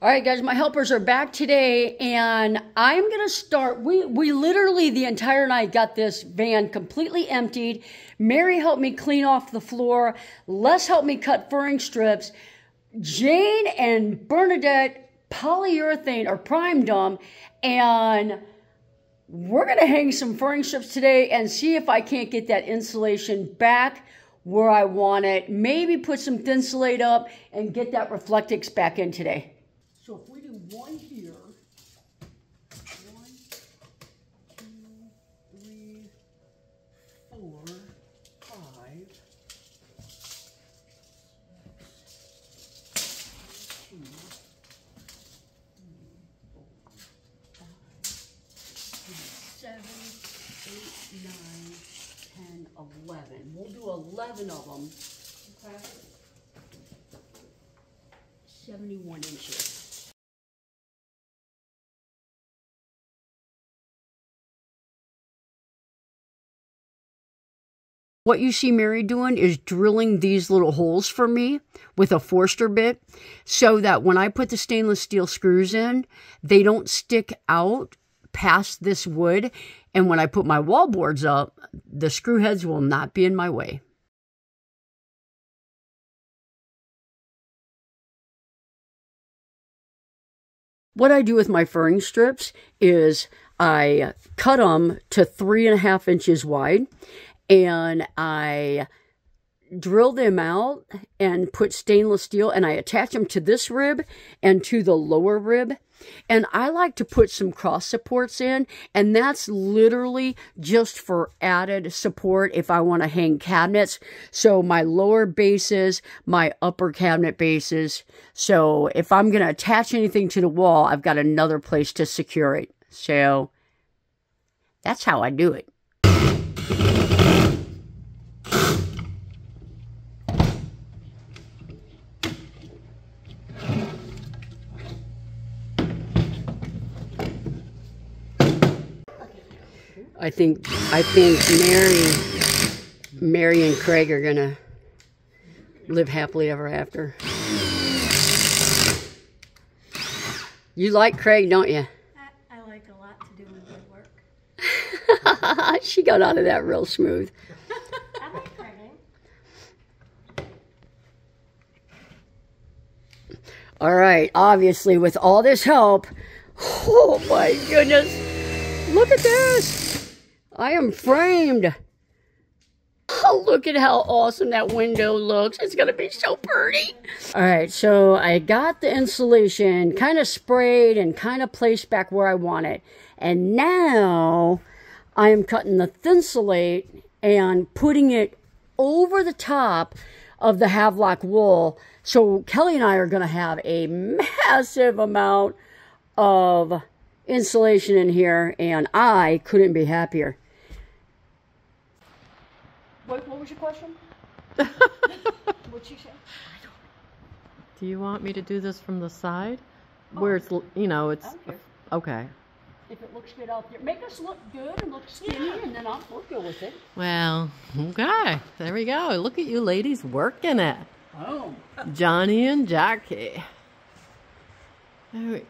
All right, guys, my helpers are back today, and I'm going to start. We literally the entire night got this van completely emptied. Mary helped me clean off the floor. Les helped me cut furring strips. Jane and Bernadette polyurethane or primed them, and we're going to hang some furring strips today and see if I can't get that insulation back where I want it. Maybe put some Thinsulate up and get that Reflectix back in today. So if we do one here, 1, 2, 3, 4, 5, 2, 7, 8, 9, 10, 11. We'll do 11 of them. Okay. 71 inches. What you see Mary doing is drilling these little holes for me with a Forster bit so that when I put the stainless steel screws in, they don't stick out past this wood. And when I put my wall boards up, the screw heads will not be in my way. What I do with my furring strips is I cut them to 3.5 inches wide, and I drill them out and put stainless steel, and I attach them to this rib and to the lower rib. And I like to put some cross supports in, and that's literally just for added support if I want to hang cabinets. So my lower bases, my upper cabinet bases. So if I'm going to attach anything to the wall, I've got another place to secure it. So that's how I do it. I think Mary and Craig are gonna live happily ever after. You like Craig, don't you? I like a lot to do with good work. She got out of that real smooth. I like Craig. All right, obviously with all this help, oh my goodness, look at this. I am framed. Oh, look at how awesome that window looks. It's going to be so pretty. All right, so I got the insulation kind of sprayed and kind of placed back where I want it. And now I am cutting the Thinsulate and putting it over the top of the Havelock wool. So Kelly and I are going to have a massive amount of insulation in here, and I couldn't be happier. What was your question? What'd she say? Do you want me to do this from the side? Where it's, you know, it's... Okay. If it looks good out there. Make us look good and look skinny, and then we'll go with it. Well, okay. There we go. Look at you ladies working it. Oh. Johnny and Jackie. There we go.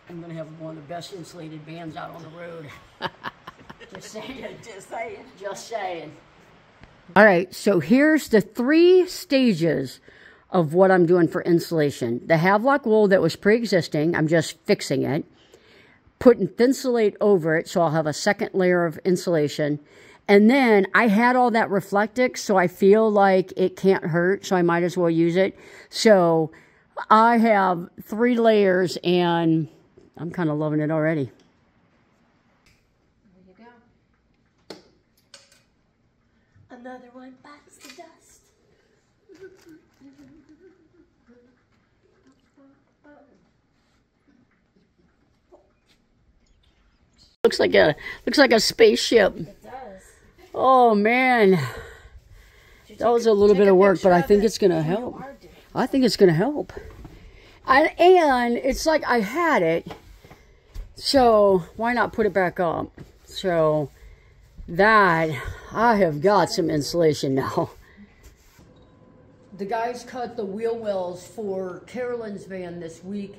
I'm going to have one of the best insulated vans out on the road. Just saying. Just saying. Just saying. All right, so here's the 3 stages of what I'm doing for insulation. The Havelock wool that was pre-existing, I'm just fixing it. Putting Thinsulate over it, so I'll have a second layer of insulation. And then I had all that Reflectix, so I feel like it can't hurt, so I might as well use it. So I have 3 layers, and I'm kind of loving it already. There you go. Another one bites the dust. Looks like a spaceship. It does. Oh man, that was a little bit of work, but I think it's gonna help. I think it's gonna help. And it's like I had it, So why not put it back up? So that, I have got some insulation now. The guys cut the wheel wells for Carolyn's van this week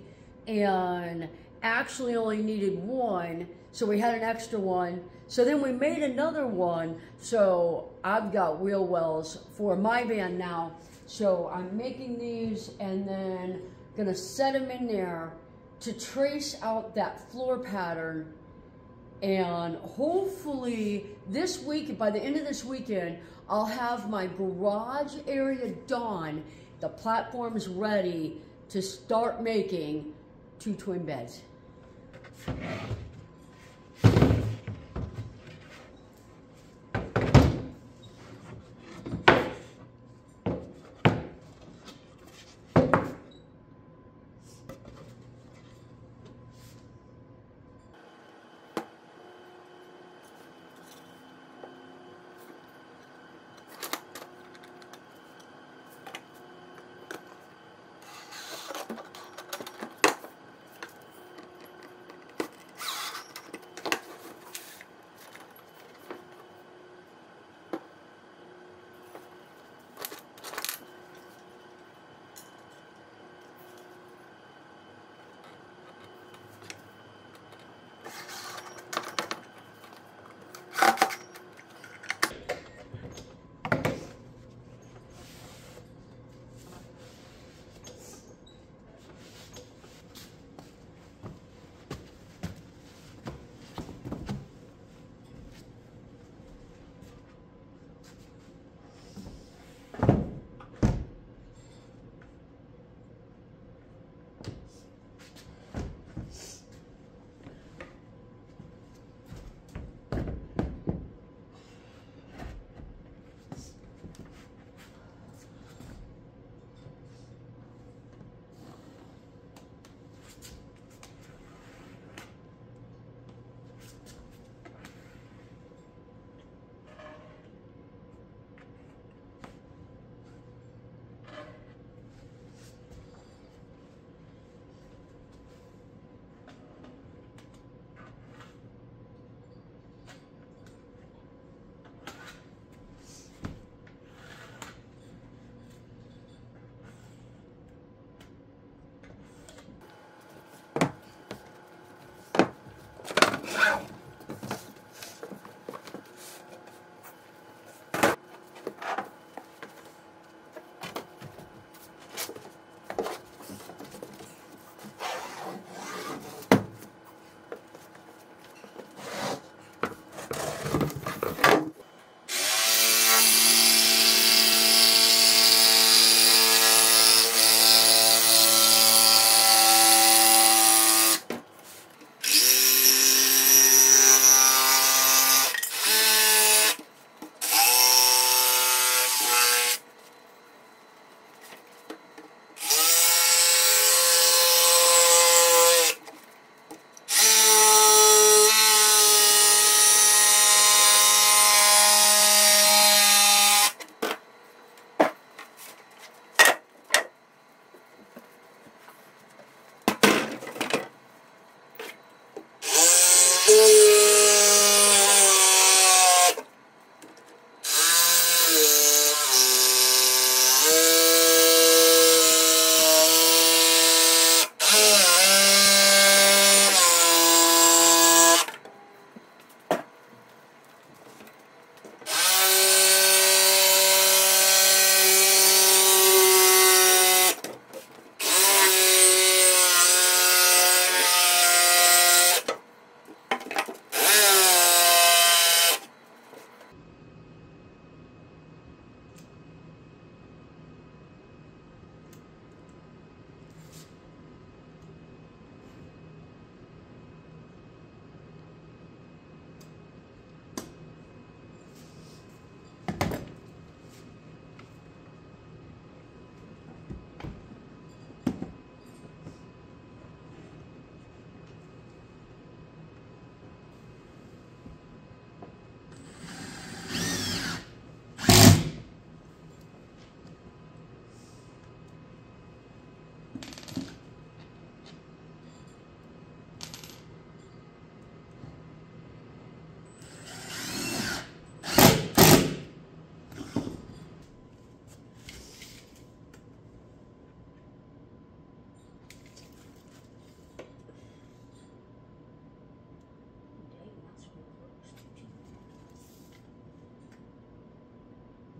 and actually only needed one, so we had an extra one. So then we made another one, so I've got wheel wells for my van now. So I'm making these and then gonna set them in there to trace out that floor pattern. And hopefully this week, by the end of this weekend, I'll have my garage area done. The platform's ready to start making 2 twin beds.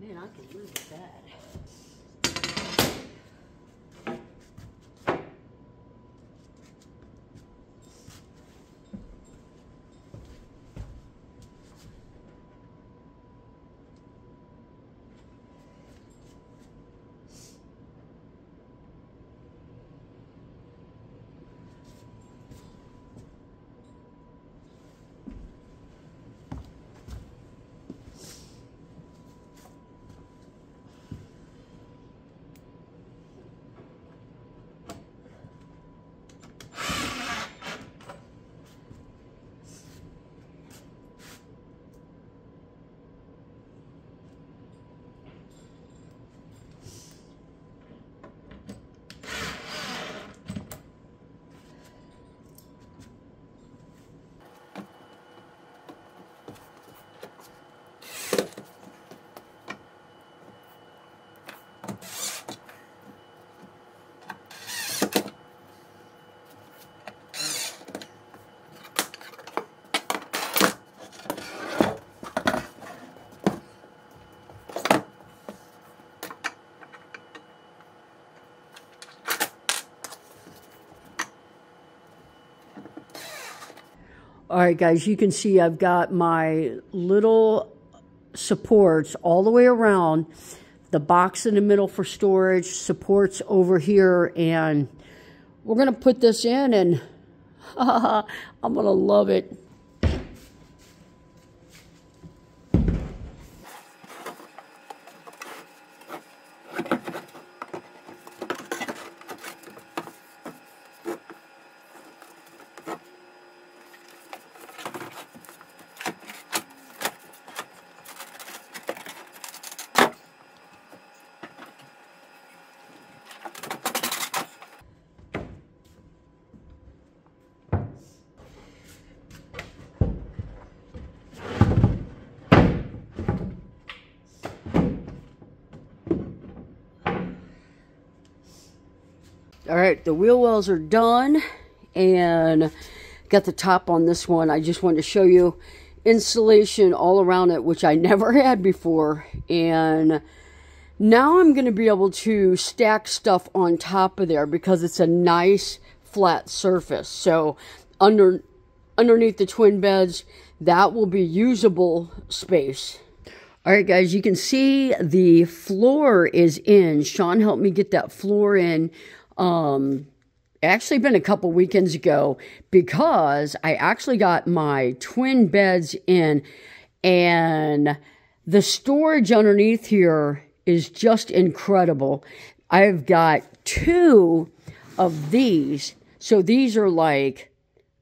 Man, I can live with that. All right, guys, you can see I've got my little supports all the way around, the box in the middle for storage, supports over here, and we're going to put this in, and I'm going to love it. All right, the wheel wells are done, and got the top on this one. I just wanted to show you insulation all around it, which I never had before. And now I'm going to be able to stack stuff on top of there because it's a nice flat surface. So underneath the twin beds, that will be usable space. All right, guys, you can see the floor is in. Sean helped me get that floor in. Actually been a couple weekends ago because I actually got my twin beds in, and the storage underneath here is just incredible. I've got 2 of these. So these are like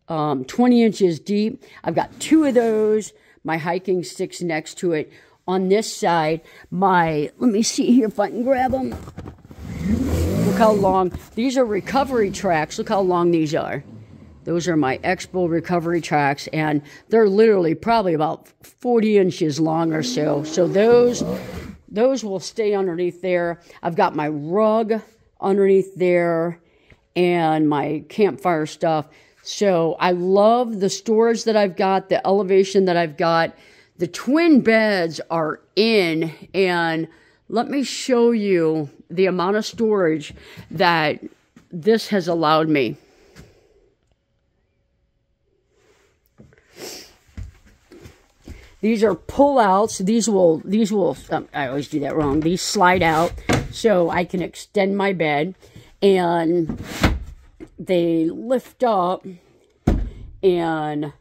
20 inches deep. I've got 2 of those. My hiking stick's next to it. On this side, let me see here if I can grab them. Look how long. These are recovery tracks. Look how long these are. Those are my Expo recovery tracks, and they're literally probably about 40 inches long or so. So those will stay underneath there. I've got my rug underneath there and my campfire stuff. So I love the storage that I've got, the elevation that I've got. The twin beds are in, and let me show you the amount of storage that this has allowed me. These are pull-outs. These will, I always do that wrong. These slide out so I can extend my bed, and they lift up, and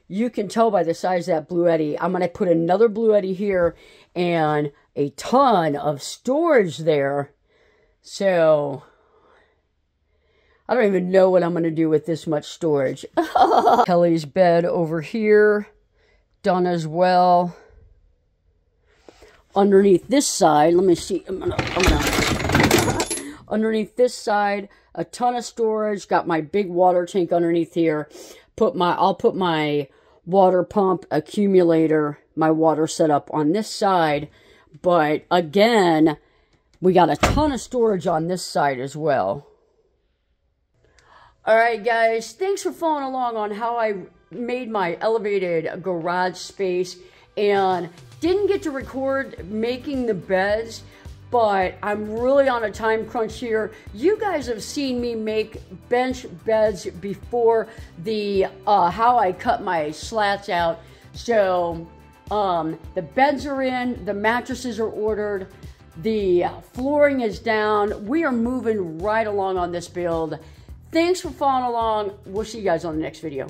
you can tell by the size of that Bluetti. I'm going to put another Bluetti here and a ton of storage there. So I don't even know what I'm going to do with this much storage. Kelly's bed over here, done as well. Underneath this side, let me see. Underneath this side, a ton of storage. Got my big water tank underneath here. I'll put my water pump accumulator, my water setup on this side. But again, we got a ton of storage on this side as well. All right, guys, thanks for following along on how I made my elevated garage space. and didn't get to record making the beds, but I'm really on a time crunch here. You guys have seen me make bench beds before, the how I cut my slats out. So the beds are in, the mattresses are ordered, the flooring is down. We are moving right along on this build. Thanks for following along. We'll see you guys on the next video.